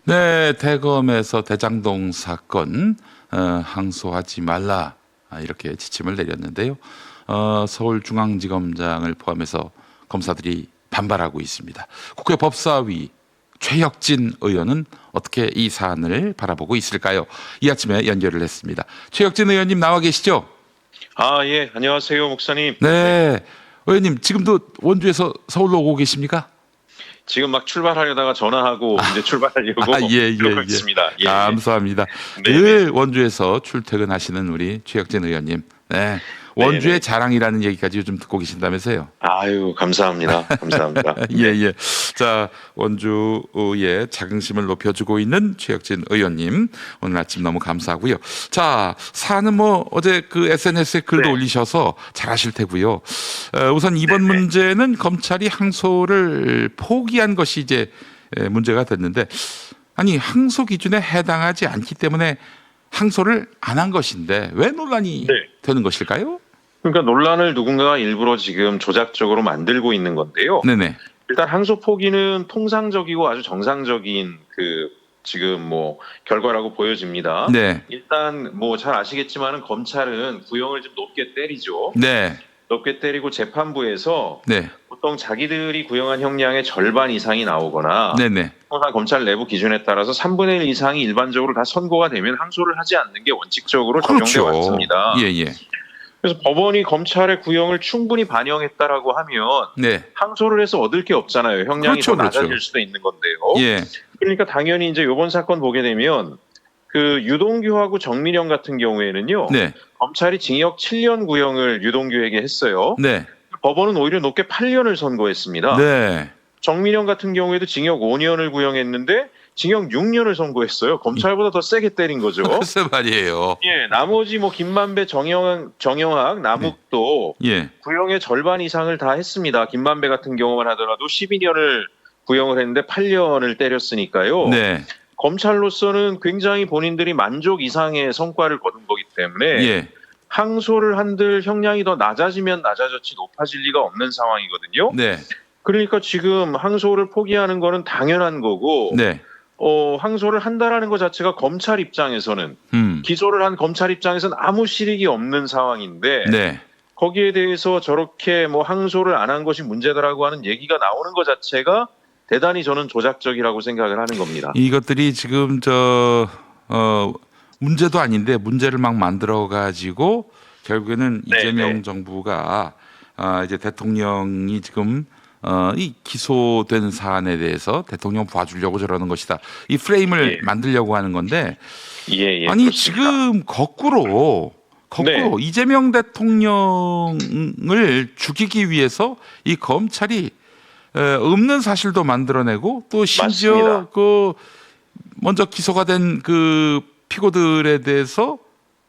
네, 대검에서 대장동 사건 항소하지 말라 이렇게 지침을 내렸는데요. 서울중앙지검장을 포함해서 검사들이 반발하고 있습니다. 국회 법사위 최혁진 의원은 어떻게 이 사안을 바라보고 있을까요? 이 아침에 연결을 했습니다. 최혁진 의원님 나와 계시죠? 예, 안녕하세요, 목사님. 네, 의원님 지금도 원주에서 서울로 오고 계십니까? 지금 막 출발하려다가 전화하고 이제 출발하려고 그러고 있습니다. 예. 감사합니다. 네, 늘 원주에서 출퇴근하시는 우리 최혁진 의원님. 네. 원주의 네. 자랑이라는 얘기까지 요즘 듣고 계신다면서요? 아유, 감사합니다. 감사합니다. 예. 자, 원주의 자긍심을 높여주고 있는 최혁진 의원님. 오늘 아침 너무 감사하고요. 자, 사안은 뭐 어제 그 SNS에 글도 네. 올리셔서 잘하실 테고요. 우선 이번 문제는 검찰이 항소를 포기한 것이 이제 문제가 됐는데, 아니 항소 기준에 해당하지 않기 때문에 항소를 안 한 것인데 왜 논란이 네. 되는 것일까요? 그러니까 논란을 누군가가 일부러 지금 조작적으로 만들고 있는 건데요. 네네. 일단 항소 포기는 통상적이고 아주 정상적인 지금 뭐 결과라고 보여집니다. 네. 일단 뭐 잘 아시겠지만은 검찰은 구형을 좀 높게 때리죠. 네. 높게 때리고 재판부에서 네. 보통 자기들이 구형한 형량의 절반 이상이 나오거나 네네. 항상 검찰 내부 기준에 따라서 3분의 1 이상이 일반적으로 다 선고가 되면 항소를 하지 않는 게 원칙적으로 적용돼 왔습니다. 예. 그래서 법원이 검찰의 구형을 충분히 반영했다라고 하면 네. 항소를 해서 얻을 게 없잖아요. 형량이 그렇죠, 더 낮아질 그렇죠. 수도 있는 건데요. 예. 그러니까 당연히 이제 이번 사건 보게 되면 그 유동규하고 정민영 같은 경우에는요. 네. 검찰이 징역 7년 구형을 유동규에게 했어요. 네. 법원은 오히려 높게 8년을 선고했습니다. 네. 정민영 같은 경우에도 징역 5년을 구형했는데 징역 6년을 선고했어요. 검찰보다 더 세게 때린 거죠. 글쎄 말이에요. 예, 나머지 뭐 김만배, 정영학, 남욱도 예. 구형의 절반 이상을 다 했습니다. 김만배 같은 경우만 하더라도 12년을 구형을 했는데 8년을 때렸으니까요. 네. 검찰로서는 굉장히 본인들이 만족 이상의 성과를 거둔 거기 때문에 예. 항소를 한들 형량이 더 낮아지면 낮아졌지 높아질 리가 없는 상황이거든요. 네. 그러니까 지금 항소를 포기하는 거는 당연한 거고 네. 항소를 한다라는 것 자체가 검찰 입장에서는 기소를 한 검찰 입장에서는 아무 실익이 없는 상황인데 네. 거기에 대해서 저렇게 뭐 항소를 안 한 것이 문제다라고 하는 얘기가 나오는 것 자체가 대단히 저는 조작적이라고 생각을 하는 겁니다. 이것들이 지금 문제도 아닌데 문제를 막 만들어 가지고 결국에는 네, 이재명 네. 정부가 이제 대통령이 지금 이 기소된 사안에 대해서 대통령 봐주려고 저러는 것이다. 이 프레임을 예. 만들려고 하는 건데 예, 아니 그렇습니다. 지금 거꾸로 네. 이재명 대통령을 죽이기 위해서 이 검찰이 없는 사실도 만들어내고 또 심지어 맞습니다. 그 먼저 기소가 된 그 피고들에 대해서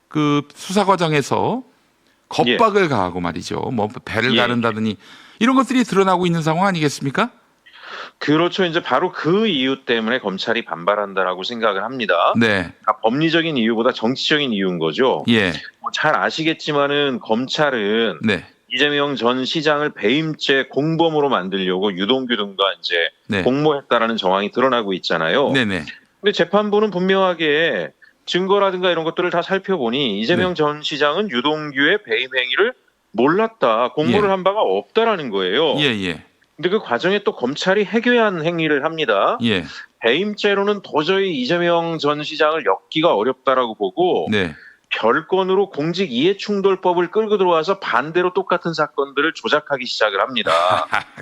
그 수사 과정에서 겁박을 가하고 말이죠. 뭐 배를 예. 가른다더니 이런 것들이 드러나고 있는 상황 아니겠습니까? 그렇죠. 이제 바로 그 이유 때문에 검찰이 반발한다라고 생각을 합니다. 네. 법리적인 이유보다 정치적인 이유인 거죠. 예. 뭐잘 아시겠지만은 검찰은 네. 이재명 전 시장을 배임죄 공범으로 만들려고 유동규 등과 이제 네. 공모했다라는 정황이 드러나고 있잖아요. 네네. 근데 재판부는 분명하게 증거라든가 이런 것들을 다 살펴보니 네. 이재명 전 시장은 유동규의 배임 행위를 몰랐다, 공모를 예. 한 바가 없다라는 거예요. 예. 근데 그 과정에 또 검찰이 해괴한 행위를 합니다. 예. 배임죄로는 도저히 이재명 전 시장을 엮기가 어렵다라고 보고 네. 별건으로 공직 이해충돌법을 끌고 들어와서 반대로 똑같은 사건들을 조작하기 시작을 합니다.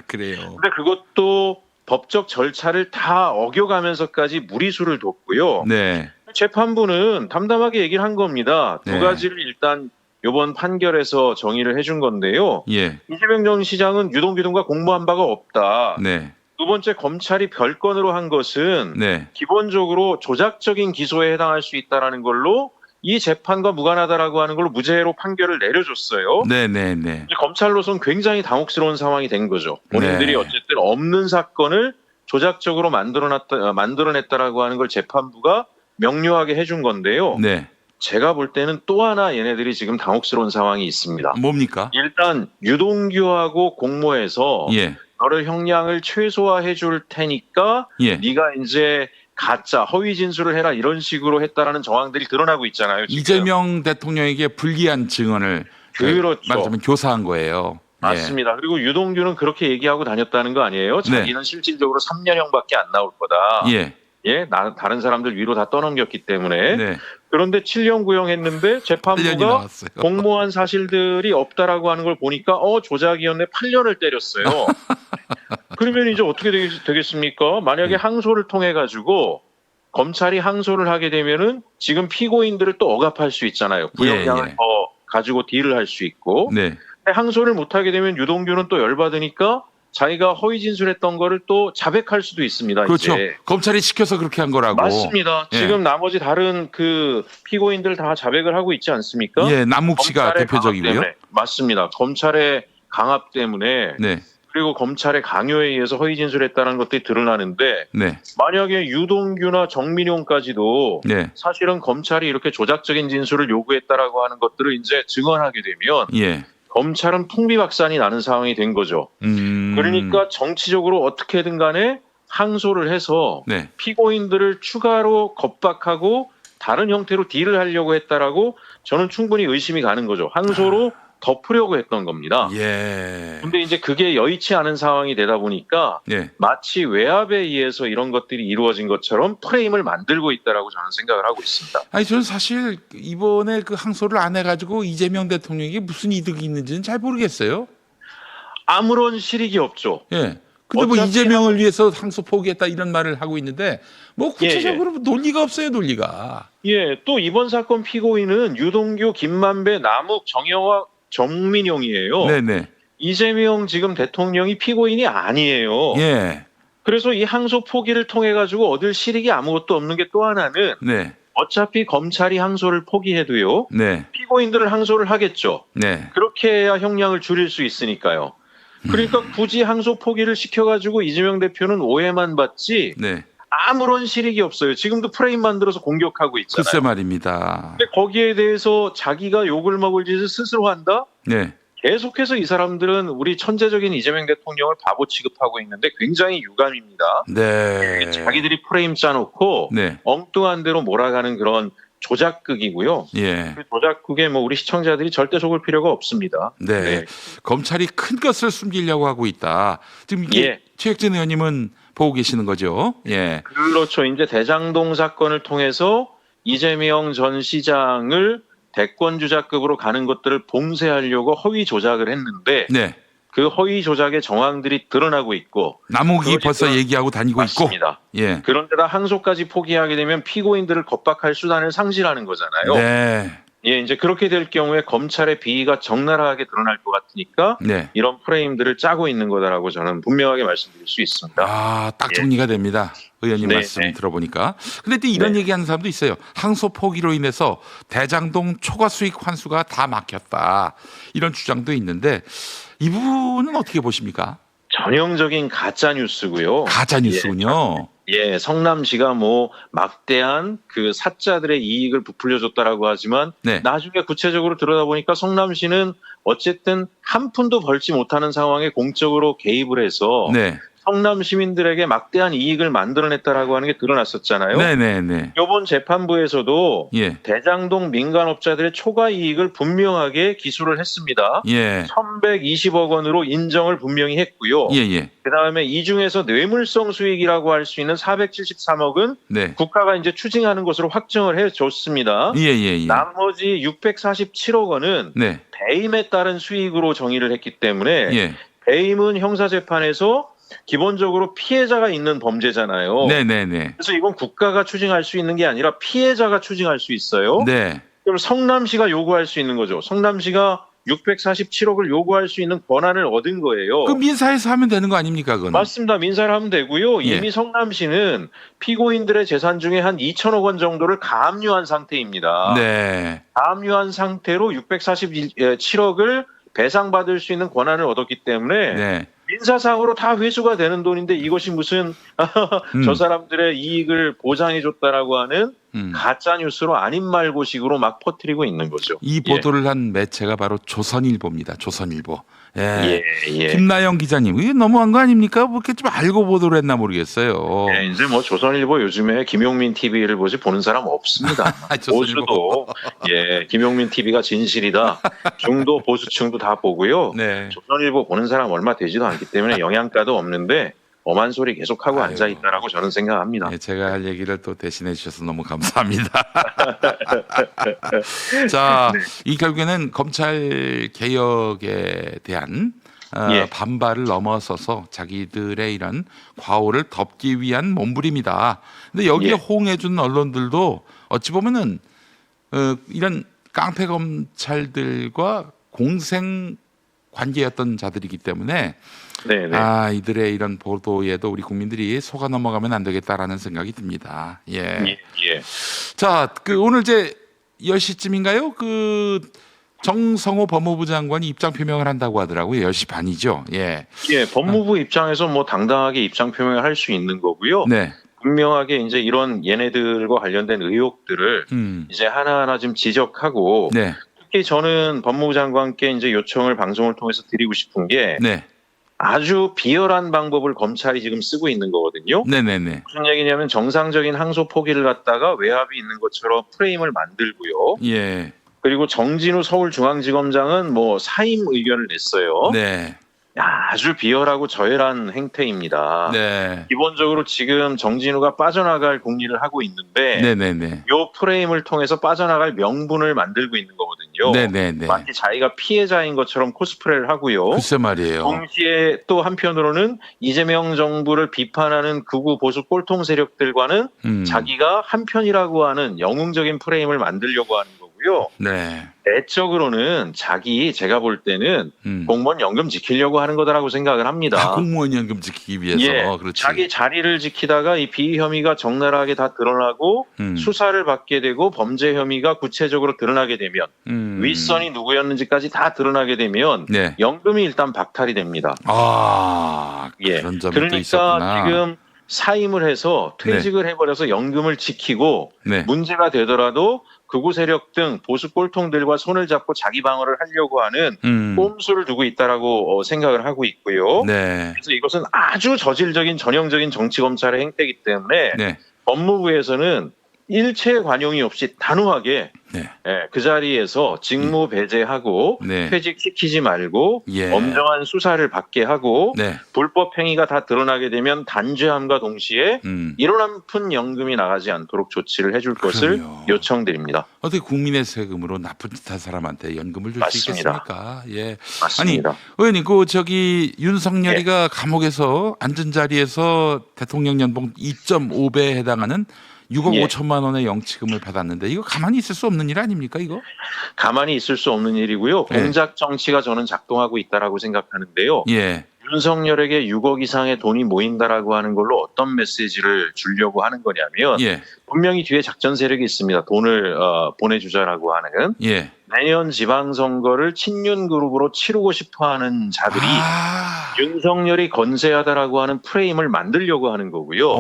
그래요. 근데 그것도 법적 절차를 다 어겨가면서까지 무리수를 뒀고요. 네. 재판부는 담담하게 얘기를 한 겁니다. 네. 두 가지를 일단 이번 판결에서 정의를 해준 건데요. 예. 이재명 전 시장은 유동규 등과 공모한 바가 없다. 네. 두 번째, 검찰이 별건으로 한 것은 네. 기본적으로 조작적인 기소에 해당할 수 있다라는 걸로 이 재판과 무관하다라고 하는 걸로 무죄로 판결을 내려줬어요. 네. 이제 검찰로서는 굉장히 당혹스러운 상황이 된 거죠. 본인들이 네. 어쨌든 없는 사건을 조작적으로 만들어냈다라고 하는 걸 재판부가 명료하게 해준 건데요. 네. 제가 볼 때는 또 하나 얘네들이 지금 당혹스러운 상황이 있습니다. 뭡니까? 일단 유동규하고 공모해서 예. 너를 형량을 최소화해 줄 테니까 예. 네가 이제 가짜, 허위 진술을 해라 이런 식으로 했다라는 정황들이 드러나고 있잖아요. 지금. 이재명 대통령에게 불리한 증언을 그렇죠. 말하자면 교사한 거예요. 맞습니다. 그리고 유동규는 그렇게 얘기하고 다녔다는 거 아니에요? 자기는 실질적으로 3년형밖에 안 나올 거다. 예. 다른 사람들 위로 다 떠넘겼기 때문에. 네. 그런데 7년 구형했는데 8년이 재판부가 나왔어요. 공모한 사실들이 없다라고 하는 걸 보니까 조작이었네 8년을 때렸어요. 그러면 이제 어떻게 되겠습니까? 만약에 항소를 통해 가지고 검찰이 항소를 하게 되면은 지금 피고인들을 또 억압할 수 있잖아요. 구형량을 더 가지고 딜을 할 수 있고. 네. 항소를 못 하게 되면 유동규는 또 열받으니까 자기가 허위 진술했던 거를 또 자백할 수도 있습니다. 그렇죠. 이제. 검찰이 시켜서 그렇게 한 거라고. 맞습니다. 예. 지금 나머지 다른 그 피고인들 다 자백을 하고 있지 않습니까? 예, 남욱 씨가 검찰의 대표적이고요. 강압 때문에. 맞습니다. 검찰의 강압 때문에 네. 그리고 검찰의 강요에 의해서 허위 진술했다는 것들이 드러나는데 네. 만약에 유동규나 정민용까지도 네. 사실은 검찰이 이렇게 조작적인 진술을 요구했다라고 하는 것들을 이제 증언하게 되면 예. 검찰은 풍비박산이 나는 상황이 된 거죠. 그러니까 정치적으로 어떻게든 간에 항소를 해서 네. 피고인들을 추가로 겁박하고 다른 형태로 딜을 하려고 했다라고 저는 충분히 의심이 가는 거죠. 항소로 덮으려고 했던 겁니다. 예. 근데 이제 그게 여의치 않은 상황이 되다 보니까 예. 마치 외압에 의해서 이런 것들이 이루어진 것처럼 프레임을 만들고 있다라고 저는 생각을 하고 있습니다. 아니 저는 사실 이번에 그 항소를 안 해가지고 이재명 대통령에게 무슨 이득이 있는지는 잘 모르겠어요. 아무런 실익이 없죠. 예. 근데 뭐 어차피 이재명을 위해서 항소 포기했다 이런 말을 하고 있는데 뭐 구체적으로 논리가 없어요, 논리가. 예, 또 이번 사건 피고인은 유동규, 김만배, 남욱, 정영화, 정민용이에요. 네네. 이재명 지금 대통령이 피고인이 아니에요. 예. 그래서 이 항소 포기를 통해 가지고 얻을 실익이 아무것도 없는 게 또 하나는 네. 어차피 검찰이 항소를 포기해도요. 네. 피고인들은 항소를 하겠죠. 네. 그렇게 해야 형량을 줄일 수 있으니까요. 그러니까 굳이 항소 포기를 시켜가지고 이재명 대표는 오해만 받지 네. 아무런 실익이 없어요. 지금도 프레임 만들어서 공격하고 있잖아요. 글쎄 말입니다. 근데 거기에 대해서 자기가 욕을 먹을 짓을 스스로 한다? 네. 계속해서 이 사람들은 우리 천재적인 이재명 대통령을 바보 취급하고 있는데 굉장히 유감입니다. 네. 자기들이 프레임 짜놓고 네. 엉뚱한 대로 몰아가는 그런 조작극이고요. 예. 그 조작극에 뭐 우리 시청자들이 절대 속을 필요가 없습니다. 네. 검찰이 큰 것을 숨기려고 하고 있다. 지금 이게 예. 최혁진 의원님은 보고 계시는 거죠? 예. 그렇죠. 이제 대장동 사건을 통해서 이재명 전 시장을 대권 주자급으로 가는 것들을 봉쇄하려고 허위 조작을 했는데 네. 그 허위 조작의 정황들이 드러나고 있고 남욱이 그것이 벌써 얘기하고 다니고 맞습니다. 있고. 예. 그런데다 항소까지 포기하게 되면 피고인들을 겁박할 수단을 상실하는 거잖아요. 네. 예, 이제 그렇게 될 경우에 검찰의 비위가 적나라하게 드러날 것 같으니까 네. 이런 프레임들을 짜고 있는 거다라고 저는 분명하게 말씀드릴 수 있습니다. 아, 딱 정리가 됩니다. 의원님 네, 말씀 네. 들어보니까. 근데 또 이런 네. 얘기하는 사람도 있어요. 항소 포기로 인해서 대장동 초과 수익 환수가 다 막혔다. 이런 주장도 있는데 이 부분은 어떻게 보십니까? 전형적인 가짜 뉴스고요. 가짜 뉴스군요. 예, 성남시가 뭐 막대한 그 사자들의 이익을 부풀려줬다라고 하지만 네. 나중에 구체적으로 들여다보니까 성남시는 어쨌든 한 푼도 벌지 못하는 상황에 공적으로 개입을 해서 네. 성남 시민들에게 막대한 이익을 만들어냈다라고 하는 게 드러났었잖아요. 네네네. 이번 재판부에서도 예. 대장동 민간업자들의 초과 이익을 분명하게 기소를 했습니다. 예. 1,120억 원으로 인정을 분명히 했고요. 예, 예. 그다음에 이 중에서 뇌물성 수익이라고 할 수 있는 473억은 네. 국가가 이제 추징하는 것으로 확정을 해줬습니다. 예, 예, 예. 나머지 647억 원은 네. 배임에 따른 수익으로 정의를 했기 때문에 예. 배임은 형사재판에서 기본적으로 피해자가 있는 범죄잖아요. 네네네. 그래서 이건 국가가 추징할 수 있는 게 아니라 피해자가 추징할 수 있어요. 네. 그럼 성남시가 요구할 수 있는 거죠. 성남시가 647억을 요구할 수 있는 권한을 얻은 거예요. 그 민사에서 하면 되는 거 아닙니까, 그거는? 맞습니다. 민사를 하면 되고요. 예. 이미 성남시는 피고인들의 재산 중에 한 2천억 원 정도를 가압류한 상태입니다. 네. 가압류한 상태로 647억을 배상받을 수 있는 권한을 얻었기 때문에 네. 민사상으로 다 회수가 되는 돈인데 이것이 무슨 저 사람들의 이익을 보장해줬다라고 하는 가짜 뉴스로 아닌 말고식으로 막 퍼뜨리고 있는 거죠. 이 보도를 한 매체가 바로 조선일보입니다. 조선일보. 예. 예. 김나영 기자님, 이게 너무한 거 아닙니까? 뭐 이렇게 좀 알고 보도를 했나 모르겠어요. 예, 이제 뭐 조선일보 요즘에 김용민 TV를 보지 보는 사람 없습니다. 조선일보. 보수도 김용민 TV가 진실이다. 중도 보수층도 다 보고요. 네. 조선일보 보는 사람 얼마 되지도 않기 때문에 영양가도 없는데 엄한 소리 계속하고 아유. 앉아 있다라고 저는 생각합니다. 네, 제가 할 얘기를 또 대신해 주셔서 너무 감사합니다. 자, 이 결국에는 검찰 개혁에 대한 예. 반발을 넘어서서 자기들의 이런 과오를 덮기 위한 몸부림이다. 근데 여기에 예. 호응해준 언론들도 어찌 보면은 이런 깡패 검찰들과 공생 관계였던 자들이기 때문에 네네. 이들의 이런 보도에도 우리 국민들이 속아 넘어가면 안 되겠다라는 생각이 듭니다. 예. 예. 자, 오늘 이제 10시쯤인가요? 정성호 법무부 장관이 입장 표명을 한다고 하더라고요. 10시 반이죠. 예. 법무부 입장에서 뭐 당당하게 입장 표명을 할 수 있는 거고요. 네. 분명하게 이제 이런 얘네들과 관련된 의혹들을 이제 하나하나 좀 지적하고 네. 특히 저는 법무부 장관께 이제 요청을 방송을 통해서 드리고 싶은 게 네. 아주 비열한 방법을 검찰이 지금 쓰고 있는 거거든요. 네네네. 무슨 얘기냐면 정상적인 항소 포기를 갖다가 외압이 있는 것처럼 프레임을 만들고요. 예. 그리고 정진우 서울중앙지검장은 뭐 사임 의견을 냈어요. 네. 아주 비열하고 저열한 행태입니다. 네. 기본적으로 지금 정진우가 빠져나갈 궁리를 하고 있는데 네네네. 요 프레임을 통해서 빠져나갈 명분을 만들고 있는 거거든요. 네네네. 마치 자기가 피해자인 것처럼 코스프레를 하고요. 글쎄 말이에요. 동시에 또 한편으로는 이재명 정부를 비판하는 극우 보수 꼴통 세력들과는 자기가 한편이라고 하는 영웅적인 프레임을 만들려고 하는 거고요. 네. 내적으로는 제가 볼 때는 공무원 연금 지키려고 하는 거다라고 생각을 합니다. 공무원 연금 지키기 위해서. 그렇지. 자기 자리를 지키다가 이 비위 혐의가 적나라하게 다 드러나고 수사를 받게 되고 범죄 혐의가 구체적으로 드러나게 되면 윗선이 누구였는지까지 다 드러나게 되면 네. 연금이 일단 박탈이 됩니다. 그런 점이 또 그러니까 있었구나. 지금 사임을 해서 퇴직을 해버려서 연금을 지키고 네. 문제가 되더라도 극우 세력 등 보수 꼴통들과 손을 잡고 자기 방어를 하려고 하는 꼼수를 두고 있다라고 생각을 하고 있고요. 네. 그래서 이것은 아주 저질적인 전형적인 정치 검찰의 행태이기 때문에 네. 법무부에서는 일체 관용이 없이 단호하게 네. 그 자리에서 직무 배제하고 네. 퇴직시키지 말고 예. 엄정한 수사를 받게 하고 네. 불법 행위가 다 드러나게 되면 단죄함과 동시에 이런 한푼 연금이 나가지 않도록 조치를 해줄 것을 그럼요. 요청드립니다. 어떻게 국민의 세금으로 나쁜 짓 한 사람한테 연금을 줄 수 맞습니다. 있겠습니까? 예. 맞습니다. 아니, 의원님, 윤석열이가 감옥에서 앉은 자리에서 대통령 연봉 2.5배에 해당하는 6억 5천만 원의 영치금을 받았는데 이거 가만히 있을 수 없는 일 아닙니까, 이거? 가만히 있을 수 없는 일이고요. 공작 정치가 저는 작동하고 있다라고 생각하는데요. 예. 윤석열에게 6억 이상의 돈이 모인다라고 하는 걸로 어떤 메시지를 주려고 하는 거냐면 예. 분명히 뒤에 작전 세력이 있습니다. 돈을 보내주자라고 하는. 예. 내년 지방선거를 친윤 그룹으로 치르고 싶어하는 자들이 윤석열이 건세하다라고 하는 프레임을 만들려고 하는 거고요.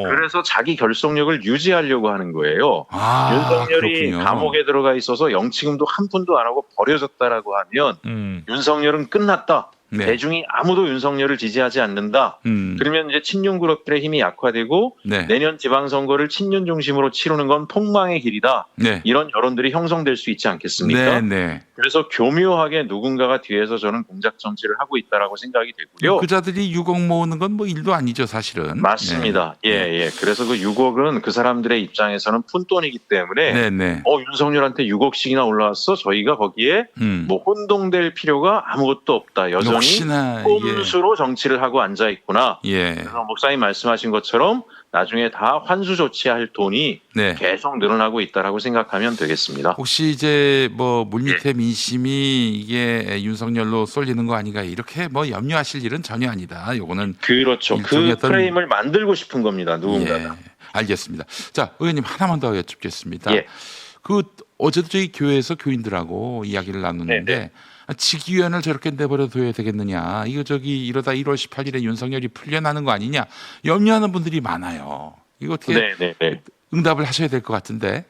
그래서 자기 결속력을 유지하려고 하는 거예요. 윤석열이 그렇군요. 감옥에 들어가 있어서 영치금도 한 푼도 안 하고 버려졌다라고 하면 윤석열은 끝났다. 네. 대중이 아무도 윤석열을 지지하지 않는다. 그러면 이제 친윤 그룹들의 힘이 약화되고 네. 내년 지방선거를 친윤 중심으로 치르는 건 폭망의 길이다. 네. 이런 여론들이 형성될 수 있지 않겠습니까? 네. 그래서 교묘하게 누군가가 뒤에서 저는 공작 정치를 하고 있다라고 생각이 되고요. 그자들이 6억 모으는 건 뭐 일도 아니죠, 사실은. 맞습니다. 예. 그래서 그 6억은 그 사람들의 입장에서는 푼돈이기 때문에 윤석열한테 6억씩이나 올라왔어. 저희가 거기에 뭐 혼동될 필요가 아무것도 없다. 여전히 꼼수로 정치를 하고 앉아 있구나. 그래서 목사님 말씀하신 것처럼 나중에 다 환수 조치할 돈이 계속 늘어나고 있다라고 생각하면 되겠습니다. 혹시 이제 뭐 물밑의 민심이 이게 윤석열로 쏠리는 거 아닌가 이렇게 뭐 염려하실 일은 전혀 아니다. 요거는 그렇죠. 그 프레임을 만들고 싶은 겁니다. 누군가가. 알겠습니다. 자, 의원님 하나만 더 여쭙겠습니다. 어제도 저희 교회에서 교인들하고 이야기를 나눴는데 직위원을 저렇게 내버려 둬야 되겠느냐. 이러다 1월 18일에 윤석열이 풀려나는 거 아니냐. 염려하는 분들이 많아요. 이거 어떻게 응답을 하셔야 될 것 같은데.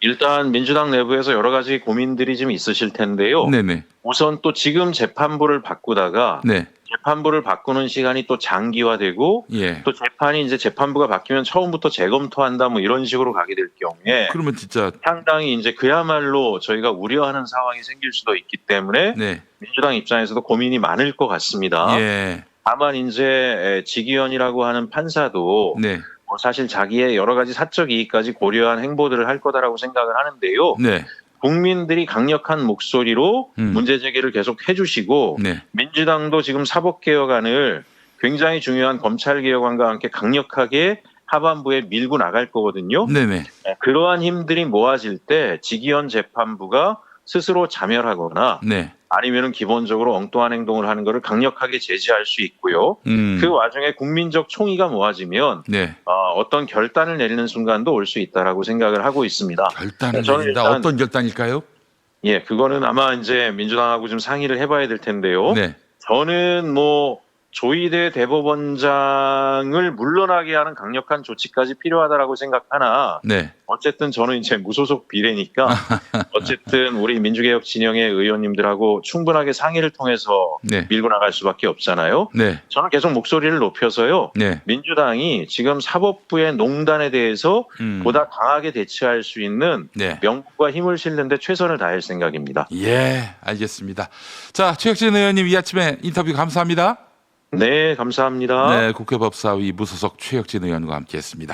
일단 민주당 내부에서 여러 가지 고민들이 좀 있으실 텐데요. 네네. 우선 또 지금 재판부를 바꾸다가 네. 재판부를 바꾸는 시간이 또 장기화되고 예. 또 재판이 이제 재판부가 바뀌면 처음부터 재검토한다 뭐 이런 식으로 가게 될 경우에 그러면 진짜 상당히 이제 그야말로 저희가 우려하는 상황이 생길 수도 있기 때문에 네. 민주당 입장에서도 고민이 많을 것 같습니다. 예. 다만 이제 지기현이라고 하는 판사도 네. 뭐 사실 자기의 여러 가지 사적 이익까지 고려한 행보들을 할 거다라고 생각을 하는데요. 네. 국민들이 강력한 목소리로 문제 제기를 계속 해주시고 네. 민주당도 지금 사법개혁안을 굉장히 중요한 검찰개혁안과 함께 강력하게 하반부에 밀고 나갈 거거든요. 네네. 그러한 힘들이 모아질 때 지기현 재판부가 스스로 자멸하거나 네. 아니면은 기본적으로 엉뚱한 행동을 하는 것을 강력하게 제지할 수 있고요. 그 와중에 국민적 총의가 모아지면 네. 어떤 결단을 내리는 순간도 올 수 있다라고 생각을 하고 있습니다. 결단을 저는 내린다. 일단- 어떤 결단일까요? 예, 그거는 아마 이제 민주당하고 좀 상의를 해봐야 될 텐데요. 네. 저는 뭐 조희대 대법원장을 물러나게 하는 강력한 조치까지 필요하다라고 생각하나 네. 어쨌든 저는 이제 무소속 비례니까 어쨌든 우리 민주개혁 진영의 의원님들하고 충분하게 상의를 통해서 네. 밀고 나갈 수밖에 없잖아요. 네. 저는 계속 목소리를 높여서요. 네. 민주당이 지금 사법부의 농단에 대해서 음. 보다 강하게 대처할 수 있는 네. 명분과 힘을 실는 데 최선을 다할 생각입니다. 예, 알겠습니다. 자, 최혁진 의원님 이 아침에 인터뷰 감사합니다. 네, 감사합니다. 네, 국회 법사위 무소속 최혁진 의원과 함께했습니다.